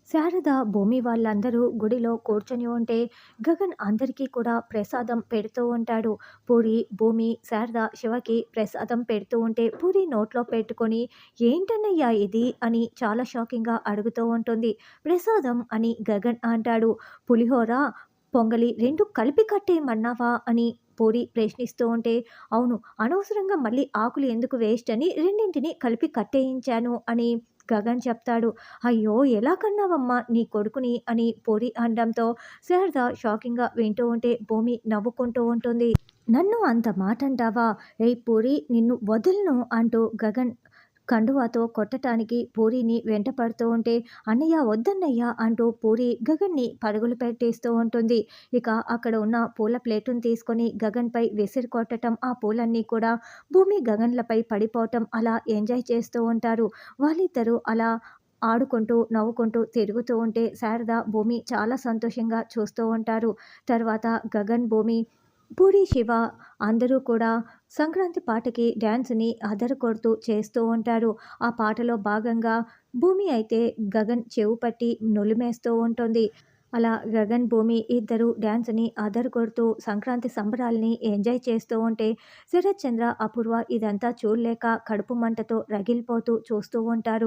శారద, భూమి వాళ్ళందరూ గుడిలో కూర్చొని ఉంటే, గగన్ అందరికీ కూడా ప్రసాదం పెడుతూ ఉంటాడు. పూరి, భూమి, శారద శివకి ప్రసాదం పెడుతూ ఉంటే, పూరి నోట్లో పెట్టుకొని, "ఏంటన్నయ్యా ఇది?" అని చాలా షాకింగ్‌గా అడుగుతూ ఉంటుంది. "ప్రసాదం" అని గగన్ అంటాడు. "పులిహోర, పొంగలి 2 కలిపి కట్టేయమన్నావా?" అని పూరి ప్రశ్నిస్తూ ఉంటే, "అవును. అనవసరంగా మళ్ళీ ఆకులు ఎందుకు వేస్ట్ అని రెండింటిని కలిపి కట్టేయించాను" అని గగన్ చెప్తాడు. "అయ్యో! ఎలా కన్నావమ్మా నీ కొడుకుని" అని పూరి అనడంతో శారద షాకింగ్‌గా వింటూ ఉంటే భూమి నవ్వుకుంటూ ఉంటుంది. "నన్ను అంత మాటంటావా? ఏయ్ పూరి నిన్ను వదలను" అంటూ గగన్ కండువాతో కొట్టటానికి పూరిని వెంటపడుతూ ఉంటే, "అన్నయ్య వద్దన్నయ్య" అంటూ పూరి గగన్‌ని పరుగులు పెట్టేస్తూ ఉంటుంది. ఇక అక్కడ ఉన్న పూల ప్లేటుని తీసుకొని గగన్‌పై విసిరి కొట్టటం, ఆ పూలన్నీ కూడా భూమి, గగన్‌లపై పడిపోవటం అలా ఎంజాయ్ చేస్తూ ఉంటారు. వాళ్ళిద్దరూ అలా ఆడుకుంటూ, నవ్వుకుంటూ తిరుగుతూ ఉంటే శారద, భూమి చాలా సంతోషంగా చూస్తూ ఉంటారు. తర్వాత గగన్, భూమి, పూరి, శివ అందరూ కూడా సంక్రాంతి పాటకి డ్యాన్స్‌ని అదరకొడుతూ చేస్తూ ఉంటారు. ఆ పాటలో భాగంగా భూమి అయితే గగన్ చెవు పట్టి నులిమేస్తూ ఉంటుంది. అలా గగన్, భూమి ఇద్దరు డ్యాన్స్‌ని అదరగొడుతూ సంక్రాంతి సంబరాల్ని ఎంజాయ్ చేస్తూ ఉంటే, శరత్ చంద్ర, అపూర్వ ఇదంతా చూడలేక కడుపు మంటతో రగిలిపోతూ చూస్తూ ఉంటారు.